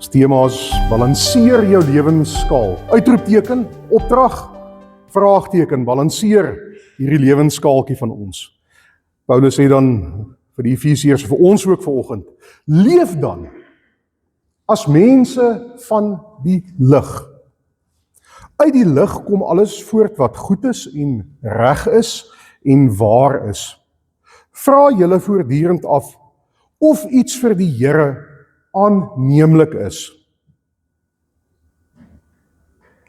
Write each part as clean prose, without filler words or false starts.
Ons tema is balanseer jou lewensskaal. Uitroepteken, opdrag, vraagteken, balanseer hierdie lewensskaaltjie van ons. Paulus sê dan vir die Efesiërs, vir ons ook vanoggend, leef dan as mense van die lig. Uit die lig kom alles voort wat goed is en reg is en waar is. Vra julle voortdurend af of iets vir die Here aanneemlik is.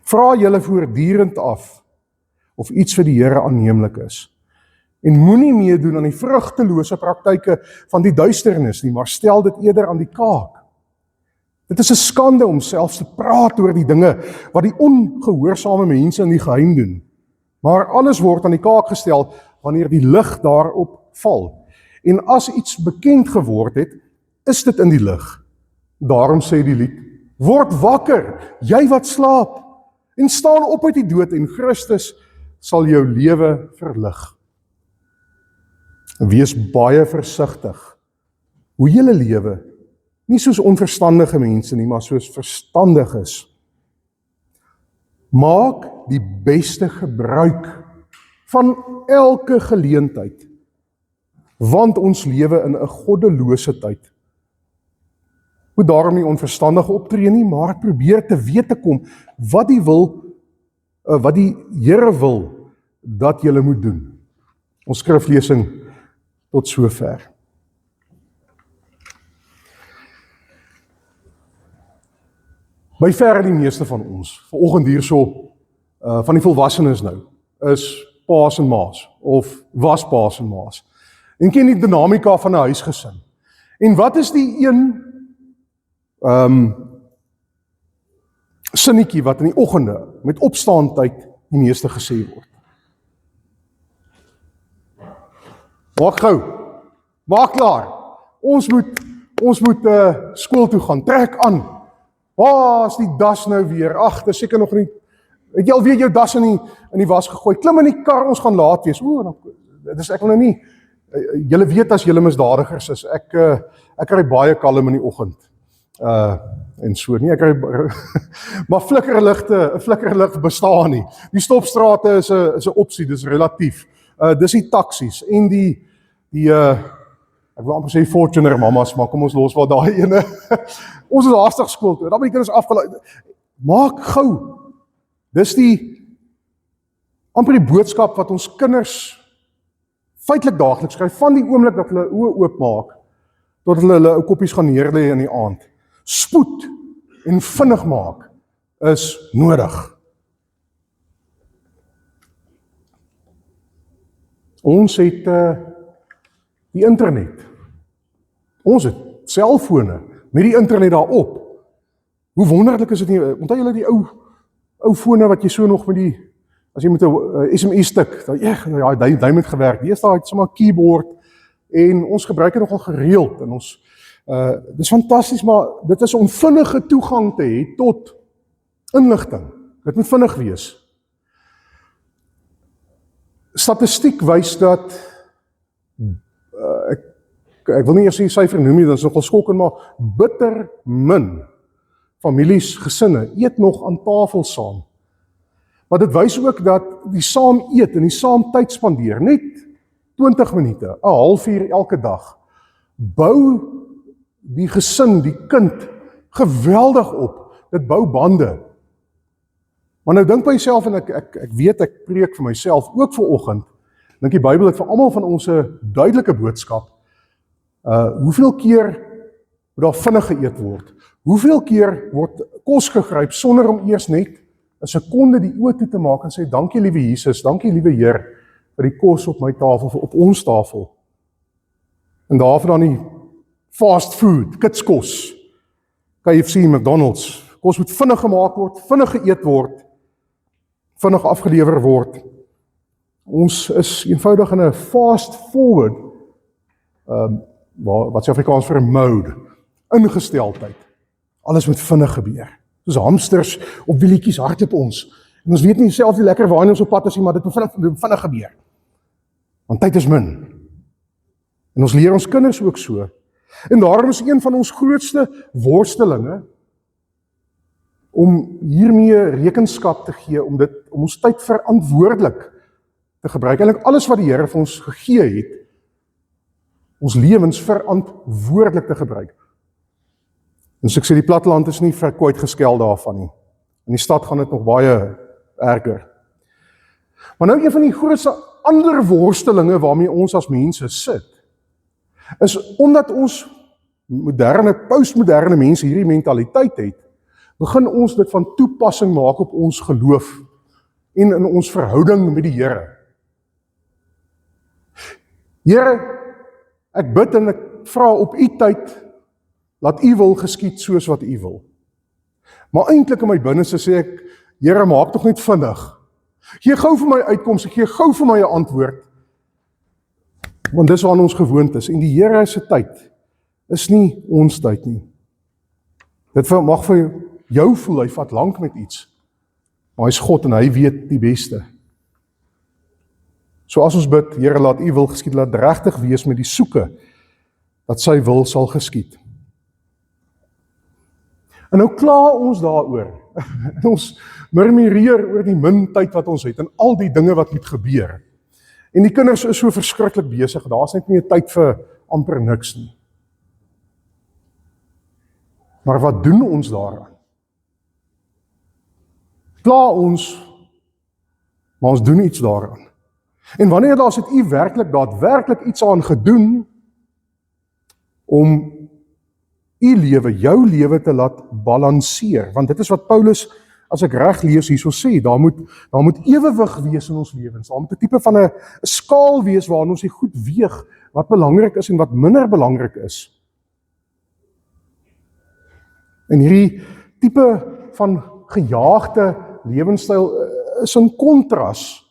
Vra julle voortdurend af of iets vir die Here aanneemlik is. En moenie meedoen aan die vrugtelose praktyke van die duisternis nie, maar stel dit eerder aan die kaak. Dit is 'n skande om selfs te praat oor die dinge wat die ongehoorsame mense in die geheim doen. Maar alles word aan die kaak gestel wanneer die lig daarop val. En as iets bekend geword het, is dit in die lig. Daarom sê die lied, word wakker, jy wat slaap, en staan op uit die dood en Christus sal jou lewe verlig. Wees baie versigtig hoe julle lewe, nie soos onverstandige mense nie, maar soos verstandiges. Maak die beste gebruik van elke geleentheid, want ons lewe in 'n goddelose tyd. Moet daarom nie onverstandig optree nie, maar probeer te weet te kom wat die Here wil dat julle moet doen. Ons skriflesing tot sover. By verre die meeste van ons, vanoggend hierso, van die volwassenes nou, is paas en maas, of was paas en maas. En ken die dinamika van 'n huisgesin. En wat is die een sinnetjie wat in die oggende met opstaantyd die meeste gesê word? Maak gou, maak klaar. Ons moet skool toe gaan. Trek aan. Waar is die das nou weer? Ag, dis seker nog nie. Het jy alweer jou das in die was gegooi? Klim in die kar, ons gaan laat wees. Dis ek wil nou nie. Julle weet as julle misdadigers is, ek kry baie kalm in die oggend. En so nie, ek kry maar flikkerlig bestaan nie. Die stopstrate is 'n opsie, dis relatief. Dis die taksies en die ek wil amper sê Fortuner mamas, maar kom ons los wat daai ene. Ons is haastig skool toe. Dan moet die kinders afgelaai. Maak gou. Dis amper die boodskap wat ons kinders feitelik daagliks skryf, van die oomblik dat hulle oë oopmaak, tot hulle ou koppies gaan neerlê in die aand. Spoed en vinnig maak is nodig. Ons het die internet. Ons het selfone met die internet daarop. Hoe wonderlik is dit nie? Onthou julle die ou fone wat jy so nog met as jy met 'n SMS stik, dan duim het gewerk. Deesdae het sommer 'n keyboard en ons gebruik dit nogal gereeld en ons dis fantasties, maar dit is om vinnige toegang te hê tot inligting. Dit moet vinnig wees. Statistiek wys dat ek wil nie eers die syfer noem nie, dit is nogal skokkend, maar bitter min families, gesinne eet nog aan tafel saam. Maar dit wys ook dat die saam eet en die saam tyd spandeer, net 20 minute, 'n halfuur elke dag, bou die gesin, die kind, geweldig op. Dit bou bande. Maar nou dink by jouself, en ek weet ek preek vir myself, ook vanoggend, dink die Bybel het vir almal van ons 'n duidelike boodskap. Hoeveel keer moet daar vinnig geëet word? Hoeveel keer word kos gegryp sonder om eers net 'n sekonde die oë toe te maak en sê, dankie liewe Jesus, dankie liewe Heer, vir die kos op my tafel, op ons tafel. En daarvan dan die fast food, kitskos, KFC, McDonald's, kos moet vinnig gemaak word, vinnig geëet word, vinnig afgelewer word. Ons is eenvoudig in 'n fast forward, wat is Afrikaans vir 'n mode, ingesteldheid. Alles moet vinnig gebeur. Soos hamsters op wielietjies hardloop ons. En ons weet nie self die lekker waarheen ons op pad is nie, maar dit moet vinnig gebeur. Want tyd is min. En ons leer ons kinders ook so. En daarom is een van ons grootste worstelinge om hiermee rekenskap te gee, om ons tyd verantwoordelik te gebruik. Eintlik alles wat die Here vir ons gegee het, ons lewens verantwoordelik te gebruik. En so ek sê, die platteland is nie verkwyt geskel daarvan nie. In die stad gaan dit nog baie erger. Maar nou een van die grootste ander worstelinge waarmee ons as mense sit, is omdat ons postmoderne mense hierdie mentaliteit het, begin ons dit van toepassing maak op ons geloof en in ons verhouding met die Here. Here, ek bid en ek vra op u tyd, laat u wil geskied soos wat u wil. Maar eintlik in my binneste sê ek, Here, maak tog net vinnig. Gee gou vir my uitkoms, gee gou vir my 'n antwoord. Want dis waar ons gewoond is. En die Here se tyd is nie ons tyd nie. Dit mag vir jou voel, hy vat lank met iets. Maar hy is God en hy weet die beste. So as ons bid, Here, laat u wil geskied, laat regtig wees met die soeke, dat sy wil sal geskied. En nou kla ons daaroor. En ons murmureer oor die min tyd wat ons het en al die dinge wat moet gebeur. En die kinders is so verskriklik besig, daar's net nie 'n tyd vir amper niks nie. Maar wat doen ons daaraan? Kla ons, maar ons doen iets daaraan. En wanneer daar het u werklik daadwerklik iets aan gedoen om u lewe, jou lewe te laat balanseer, want dit is wat Paulus, as ek reg lees hierso sê, daar moet ewewig wees in ons lewens, daar moet 'n tipe van 'n skaal wees waarin ons die goed weeg, wat belangrik is en wat minder belangrik is. En hierdie tipe van gejaagde lewenstyl is in kontras,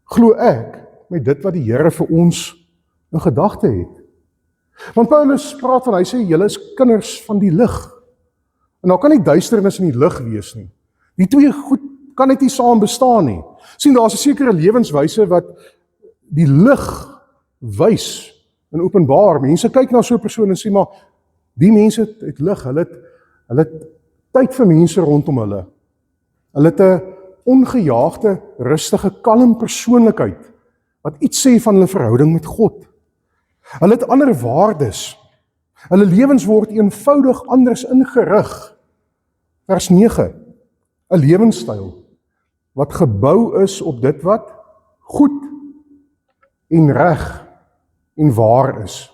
glo ek, met dit wat die Here vir ons in gedagte het. Want Paulus praat van, hy sê, julle is kinders van die lig. En daar kan nie duisternis in die lig wees nie. Die twee goed kan net nie saam bestaan nie. Sien, daar is 'n sekere lewenswyse wat die lig wys en openbaar. Mense kyk na so 'n persoon en sê, maar die mense het lig, hulle het tyd vir mense rondom hulle. Hulle het 'n ongejaagde, rustige, kalm persoonlikheid, wat iets sê van hulle verhouding met God. Hulle het ander waardes. Hulle lewens word eenvoudig anders ingerig. Vers 9. 'n lewenstyl wat gebou is op dit wat goed en reg en waar is.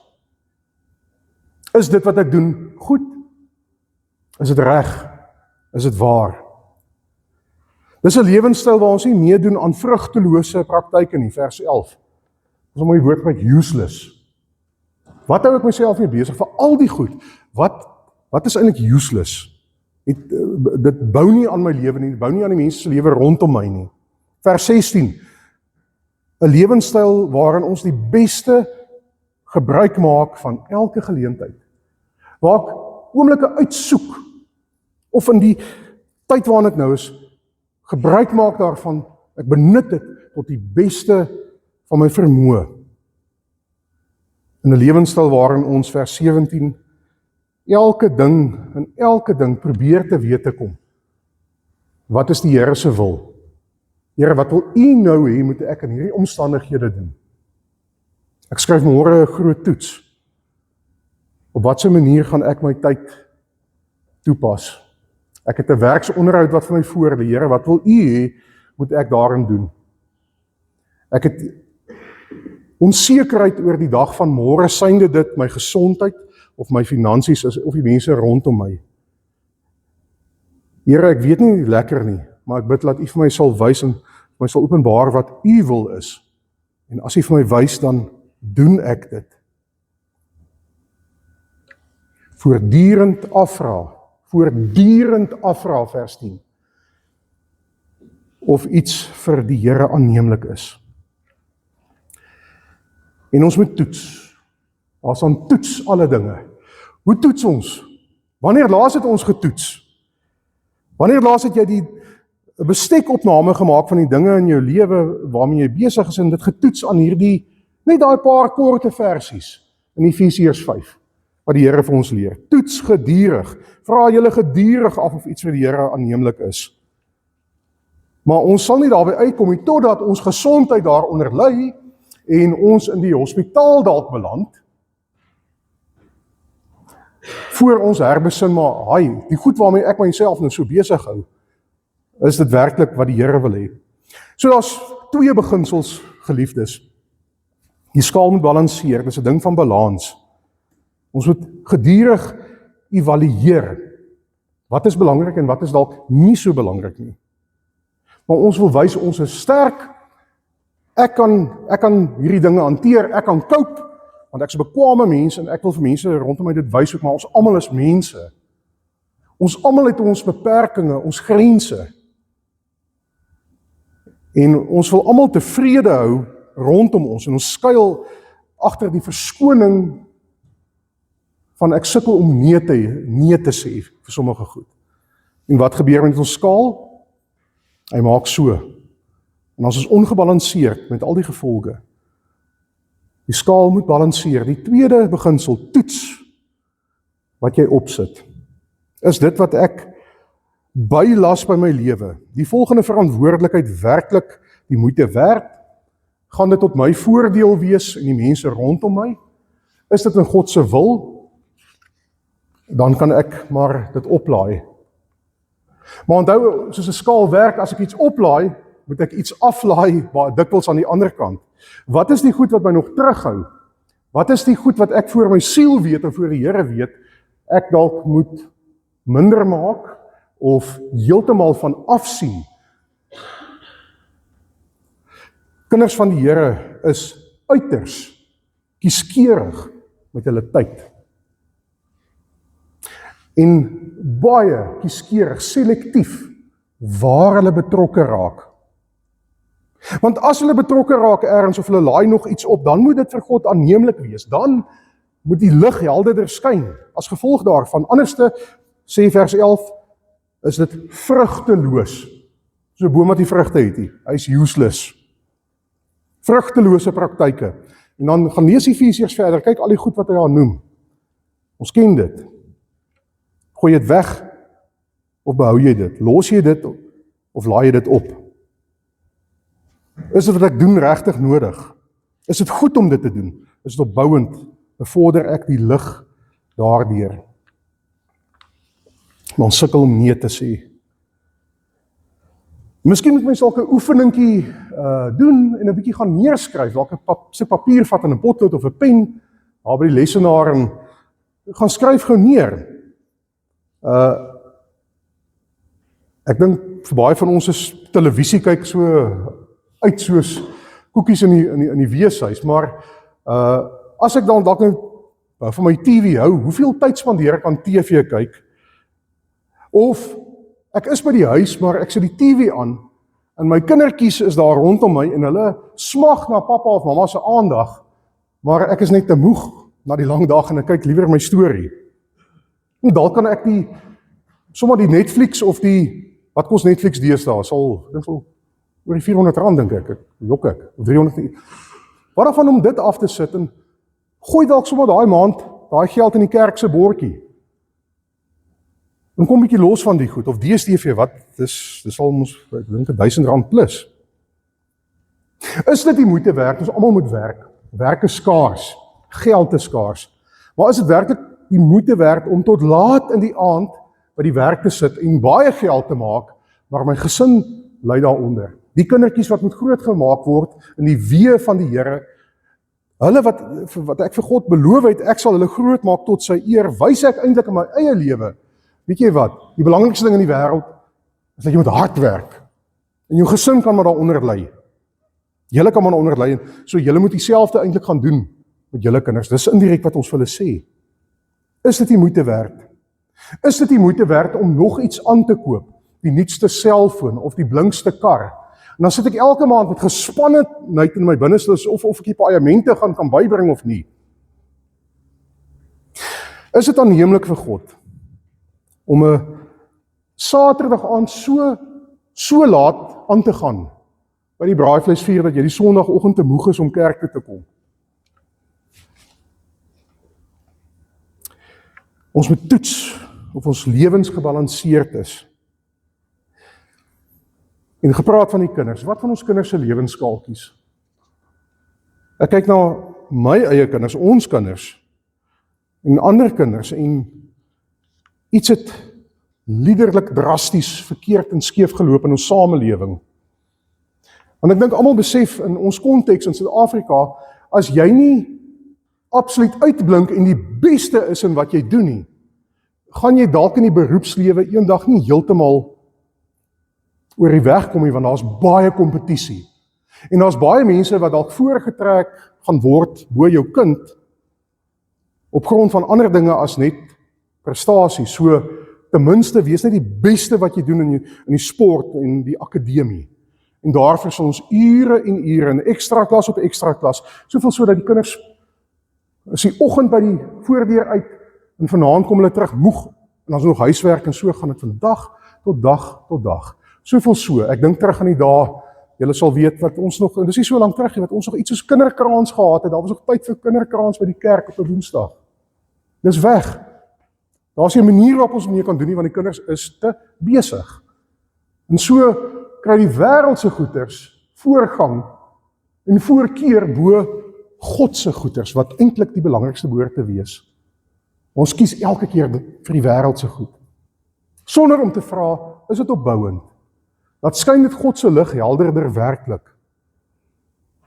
Is dit wat ek doen goed? Is dit reg? Is dit waar? Dis 'n lewenstyl waar ons nie meedoen aan vrugtelose praktyke nie, vers 11. Dis 'n mooi woord met useless. Wat hou ek myself mee besig vir al die goed? Wat is eintlik useless? Dit bou nie aan my lewe nie, dit bou nie aan die mense se lewe rondom my nie. Vers 16. 'n lewenstyl waarin ons die beste gebruik maak van elke geleentheid. Waar ek oomblikke uitsoek, of in die tyd waarin ek nou is, gebruik maak daarvan, ek benut dit tot die beste van my vermoë. In 'n lewenstyl waarin ons, vers 17, elke ding probeer te weet te kom. Wat is die Here se wil? Here, wat wil u nou hê moet ek in hierdie omstandighede doen? Ek skryf môre 'n groot toets. Op watter manier gaan ek my tyd toepas? Ek het 'n werksonderhoud wat vir my voorlê. Here, wat wil u hê moet ek daarin doen? Ek het onsekerheid oor die dag van môre, synde dit my gesondheid of my finansies is, of die mense rondom my. Here, ek weet nie lekker nie, maar ek bid dat u vir my sal wys en my sal openbaar wat u wil is. En as u vir my wys, dan doen ek dit. Voortdurend afvra, vers 10. Of iets vir die Here aanneemlik is. En ons moet toets. Ons aan toets alle dinge. Hoe toets ons? Wanneer laas het ons getoets? Wanneer laas het jy die bestekopname gemaak van die dinge in jou lewe waarmee jy besig is en dit getoets aan hierdie, net daai paar korte versies in Efesiërs 5, wat die Here vir ons leer. Toets gedurig. Vra julle gedurig af of iets vir die Here aanneemlik is. Maar ons sal nie daarby uitkom nie, totdat ons gesondheid daaronder ly en ons in die hospitaal dalk beland, voor ons herbesin, maar die goed waarmee ek myself nou so besig hou, is dit werklik wat die Here wil hê. So daar's twee beginsels, geliefdes. Die skaal moet balanseer, dis 'n ding van balans. Ons moet gedurig evalueer. Wat is belangrik en wat is dalk nie so belangrik nie. Maar ons wil wys ons is sterk. Ek kan hierdie dinge hanteer, ek kan cope, want ek is 'n bekwame mens en ek wil vir mense rondom my dit wys ook, maar ons almal is mense. Ons almal het ons beperkings, ons grense. En ons wil almal tevrede hou rondom ons en ons skuil agter die verskoning van ek sukkel om nee te sê vir sommige goed. En wat gebeur met ons skaal? Hy maak so. En as ons ongebalanseerd met al die gevolge. Die skaal moet balanseer. Die tweede beginsel, toets wat jy opsit. Is dit wat ek bylas by my lewe? Die volgende verantwoordelikheid werklik die moeite werd? Gaan dit tot my voordeel wees en die mense rondom my? Is dit in God se wil? Dan kan ek maar dit oplaai. Maar onthou, soos 'n skaal werk, as ek iets oplaai, moet ek iets aflaai, maar dikwels aan die ander kant. Wat is die goed wat my nog terughou? Wat is die goed wat ek voor my siel weet en voor die Here weet, ek dalk moet minder maak, of heeltemal van afsien? Kinders van die Here is uiters kieskeurig met hulle tyd. En baie kieskeurig, selektief, waar hulle betrokke raak. Want as hulle betrokke raak ergens of hulle laai nog iets op, dan moet dit vir God aanneemlik wees. Dan moet die lig helderder skyn. As gevolg daarvan, anderste, sê vers 11, is dit vrugteloos. So 'n boom wat nie vrugte het nie, hy is useless. Vrugtelose praktyke. En dan gaan lees Efesiërs verder, kyk al die goed wat hy daar noem. Ons ken dit. Gooi dit weg, of behou jy dit? Los jy dit, of laai jy dit op? Is dit wat ek doen regtig nodig? Is dit goed om dit te doen? Is dit opbouend? Bevorder ek die lig daardeur? Maar ons sukkel om nee te sê. Miskien moet my sulke oefeningkie doen en 'n bietjie gaan neerskryf, dalk 'n stuk papier vat en 'n potlood of 'n pen, daar by die lesenaar en gaan skryf gou neer. Ek dink vir baie van ons is televisie kyk so uit soos koekies in die weeshuis, maar as ek dan dalk van my TV hou, hoeveel tyd spandeer ek aan TV kyk? Of ek is by die huis, maar ek sit die TV aan en my kindertjies is daar rondom my en hulle smag na pappa of mamma se aandag, maar ek is net te moeg na die lang dag en ek kyk liewer my storie. En dalk kan ek sommer die Netflix of wat kos Netflix deesdae, sal oor die R400 dink ek jok ek, of 300. Wat daarvan om dit af te sit en gooi dalk sommer daai maand, daai geld in die kerk se bordjie. En kom 'n bietjie los van die goed, of DStv, wat, dis sal ons, ek dink R1000 plus. Is dit die moeite werd? Ons almal moet werk. Werk is skaars, geld is skaars. Maar is dit werklik die moeite werd om tot laat in die aand by die werk te sit en baie geld te maak, maar my gesin ly daaronder? Die kindertjies wat moet groot gemaak word in die weë van die Here, hulle wat ek vir God beloof het, ek sal hulle groot maak tot sy eer, wys ek eintlik in my eie lewe. Weet jy wat? Die belangrikste ding in die wêreld is dat jy moet hard werk. En jou gesin kan maar daaronder ly. Julle kan maar daaronder ly, so julle moet dieselfde eintlik gaan doen met julle kinders. Dis indirek wat ons vir hulle sê. Is dit die moeite werd? Is dit die moeite werd om nog iets aan te koop? Die nuutste selfoon of die blinkste kar? En dan sit ek elke maand met gespannenheid in my binneste of ek die paemente kan bybring of nie. Is dit aanneemlik vir God om 'n Saterdag aand so laat aan te gaan by die braaivleisvuur dat jy die Sondagoggend te moeg is om kerk toe te kom? Ons moet toets of ons lewens gebalanseerd is. En gepraat van die kinders, wat van ons kinders se lewenskaaltjies? Ek kyk na my eie kinders, ons kinders, en ander kinders, en iets het liderlik drasties verkeerd en skeef geloop in ons samelewing. Want ek dink almal besef in ons konteks in Suid-Afrika, as jy nie absoluut uitblink en die beste is in wat jy doen nie, gaan jy dalk in die beroepslewe eendag nie heeltemal oor die weg kom nie, want daar's baie kompetisie. En daar's baie mense wat dalk voorgetrek gaan word bo jou kind op grond van ander dinge as net prestasie. So ten minste wees net die beste wat jy doen in die sport en die akademie. En daarvoor sal ons ure en ure in ekstra klas op ekstra klas, soveel so dat die kinders is die oggend by die voordeur uit en vanaand kom hulle terug moeg en dan is nog huiswerk en so gaan dit van dag tot dag tot dag. Soveel so, ek dink terug aan die dae, julle sal weet wat ons nog, en dis nie so lank terug nie, wat ons nog iets soos kinderkraans gehad het, daar was nog tyd vir kinderkraans by die kerk op 'n Woensdag. Dis weg. Daar's 'n manier waarop ons mee kan doen nie, want die kinders is te besig. En so kry die wêreldse goeders voorgang en voorkeur bo God se goeders, wat eintlik die belangrikste behoort te wees. Ons kies elke keer vir die wêreldse goed. Sonder om te vra, is dit opbouend? Laat skyn dit God se lig helderder werklik?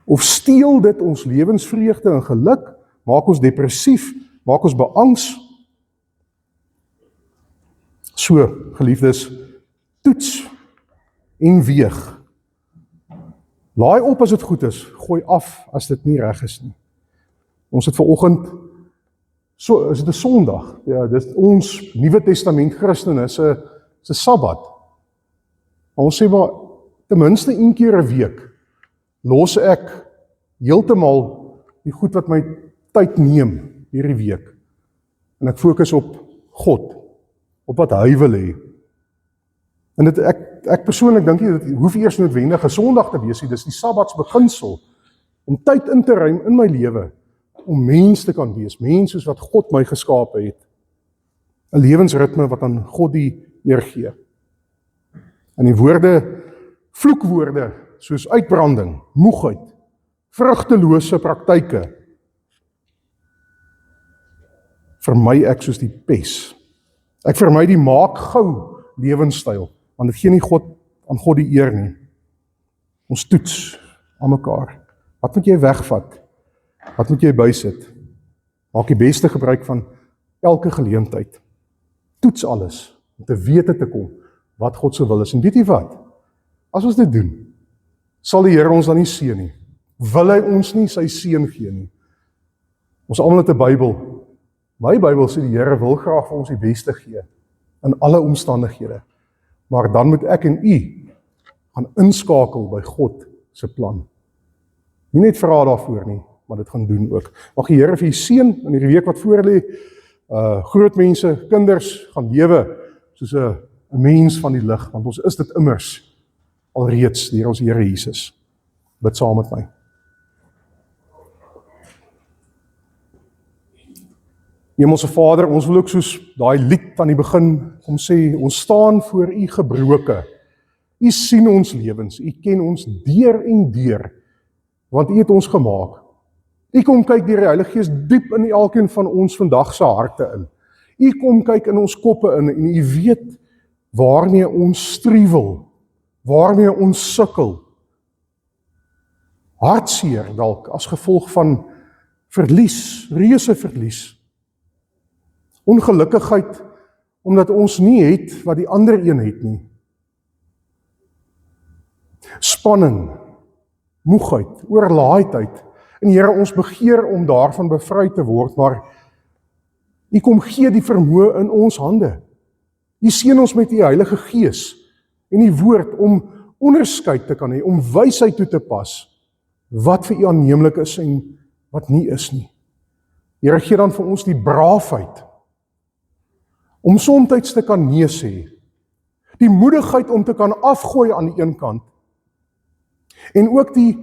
Of steel dit ons lewensvreugde en geluk, maak ons depressief, maak ons beangs? So, geliefdes, toets en weeg. Laai op as dit goed is, gooi af as dit nie reg is nie. Ons het vanoggend, so is dit 'n Sondag, ja, dis ons Nuwe Testament Christene se Sabbat. Ons sê maar, ten minste een keer 'n week, los ek heeltemal die goed wat my tyd neem hierdie week. En ek fokus op God, op wat hy wil hê. En ek persoonlik dink nie, dit hoef eers noodwendig 'n Sondag te wees nie, dis die Sabbats beginsel, om tyd in te ruim in my lewe, om mens te kan wees, mens soos wat God my geskape het. 'n Lewensritme wat aan God die eer gee. En die woorde, vloekwoorde, soos uitbranding, moegheid, vrugtelose praktyke, vermy ek soos die pes. Ek vermy die maak gou lewenstyl, want dit gee nie aan God die eer nie. Ons toets aan mekaar. Wat moet jy wegvat? Wat moet jy bysit? Maak die beste gebruik van elke geleentheid. Toets alles, om te wete te kom wat God se wil is. En weet jy wat? As ons dit doen, sal die Here ons dan nie seën nie. Wil hy ons nie sy seën gee nie. Ons almal het 'n Bybel. My Bybel sê die Here wil graag vir ons die beste gee, in alle omstandighede. Maar dan moet ek en u gaan inskakel by God se plan. Nie net vra daarvoor nie, maar dit gaan doen ook. Mag die Here vir u seën in hierdie week wat voor lê. Groot mense, kinders gaan lewe soos 'n mens van die lig, want ons is dit immers alreeds deur ons Here Jesus. Bid saam met my. Hemelse Vader, ons wil ook soos daai lied aan die begin kom sê, ons staan voor u gebroke. U sien ons lewens, u ken ons deur en deur, want u het ons gemaak. U kom kyk deur die Heilige Gees diep in elkeen van ons vandag se harte in. U kom kyk in ons koppe in en u weet waarmee ons struwel, waarmee ons sukkel. Hartseer dalk as gevolg van verlies, reuse verlies. Ongelukkigheid omdat ons nie het wat die ander een het nie. Spanning, moegheid, oorlaaidheid. En Here, ons begeer om daarvan bevry te word, maar u kom gee die vermoë in ons hande. U seën ons met die Heilige Gees en die woord om onderskeid te kan hê, om wysheid toe te pas, wat vir u aanneemlik is en wat nie is nie. Here, gee dan vir ons die braafheid, om soms te kan nee sê, die moedigheid om te kan afgooi aan die een kant, en ook die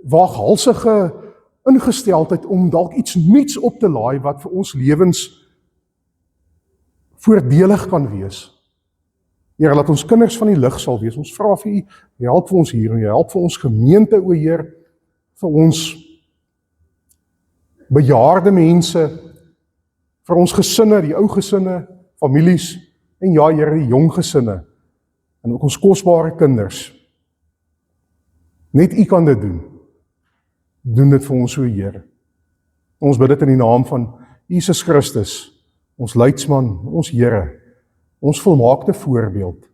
waaghalsige ingesteldheid om dalk iets nuuts op te laai wat vir ons lewens voordelig kan wees. Here, laat ons kinders van die lig sal wees. Ons vra vir U, U help vir ons hier, en U help vir ons gemeente, o Heer, vir ons bejaarde mense, vir ons gesinne, die ou gesinne, families, en ja, Here, die jong gesinne, en ook ons kosbare kinders. Net U kan dit doen. Doen dit vir ons, o Here. Ons bid dit in die naam van Jesus Christus, ons leidsman, ons Here, ons volmaakte voorbeeld.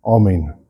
Amen.